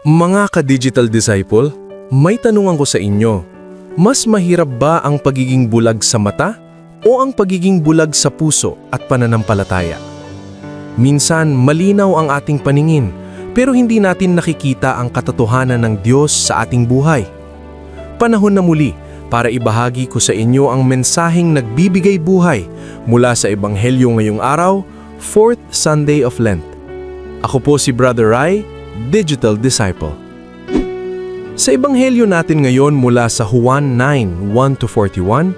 Mga ka-digital disciple, may tanungan ko sa inyo. Mas mahirap ba ang pagiging bulag sa mata o ang pagiging bulag sa puso at pananampalataya? Minsan, malinaw ang ating paningin, pero hindi natin nakikita ang katotohanan ng Diyos sa ating buhay. Panahon na muli para ibahagi ko sa inyo ang mensaheng nagbibigay buhay mula sa Ebanghelyo ngayong araw, 4th Sunday of Lent. Ako po si Brother Rai, Digital Disciple. Sa Ebanghelyo natin ngayon mula sa Juan 9:1-41,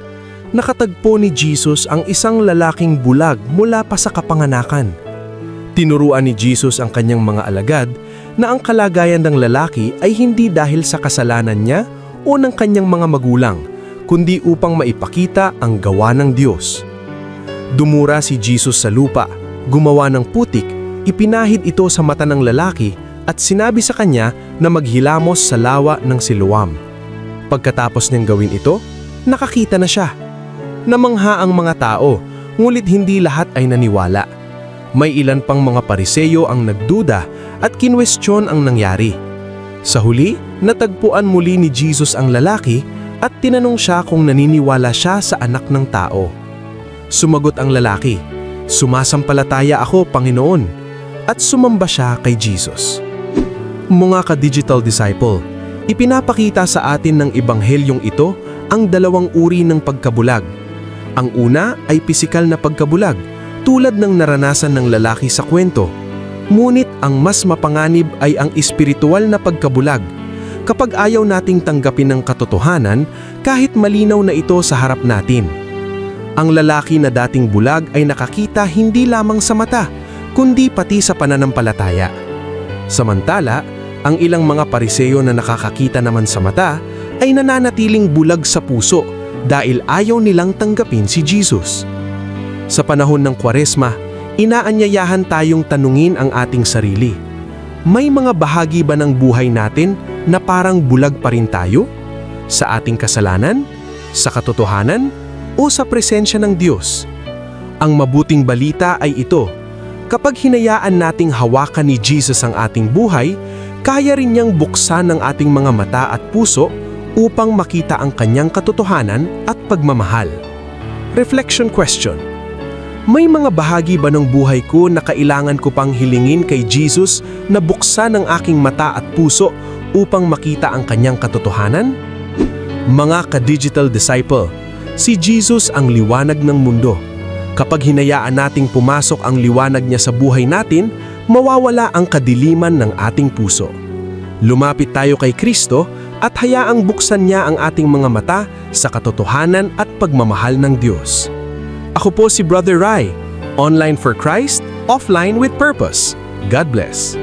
nakatagpo ni Jesus ang isang lalaking bulag mula pa sa kapanganakan. Tinuruan ni Jesus ang kanyang mga alagad na ang kalagayan ng lalaki ay hindi dahil sa kasalanan niya o ng kanyang mga magulang, kundi upang maipakita ang gawa ng Diyos. Dumura si Jesus sa lupa, gumawa ng putik, ipinahid ito sa mata ng lalaki at sinabi sa kanya na maghilamos sa lawa ng Siloam. Pagkatapos niyang gawin ito, nakakita na siya. Namangha ang mga tao, ngulit hindi lahat ay naniwala. May ilan pang mga Pariseyo ang nagduda at kinwestiyon ang nangyari. Sa huli, natagpuan muli ni Jesus ang lalaki at tinanong siya kung naniniwala siya sa anak ng tao. Sumagot ang lalaki, "Sumasampalataya ako, Panginoon," at sumamba siya kay Jesus. Mga ka-digital disciple, ipinapakita sa atin ng Ebanghelyong ito ang dalawang uri ng pagkabulag. Ang una ay pisikal na pagkabulag, tulad ng naranasan ng lalaki sa kwento. Ngunit ang mas mapanganib ay ang espiritual na pagkabulag, kapag ayaw nating tanggapin ang katotohanan kahit malinaw na ito sa harap natin. Ang lalaki na dating bulag ay nakakita hindi lamang sa mata, kundi pati sa pananampalataya. Samantala, ang ilang mga Pariseyo na nakakakita naman sa mata ay nananatiling bulag sa puso dahil ayaw nilang tanggapin si Jesus. Sa panahon ng Kwaresma, inaanyayahan tayong tanungin ang ating sarili. May mga bahagi ba ng buhay natin na parang bulag pa rin tayo? Sa ating kasalanan? Sa katotohanan? O sa presensya ng Diyos? Ang mabuting balita ay ito: kapag hinayaan nating hawakan ni Jesus ang ating buhay, kaya rin niyang buksan ang ating mga mata at puso upang makita ang kanyang katotohanan at pagmamahal. Reflection question: may mga bahagi ba ng buhay ko na kailangan ko pang hilingin kay Jesus na buksan ang aking mata at puso upang makita ang kanyang katotohanan? Mga ka-digital disciple, si Jesus ang liwanag ng mundo. Kapag hinayaan nating pumasok ang liwanag niya sa buhay natin, mawawala ang kadiliman ng ating puso. Lumapit tayo kay Kristo at hayaang buksan niya ang ating mga mata sa katotohanan at pagmamahal ng Diyos. Ako po si Brother Rai, online for Christ, offline with purpose. God bless.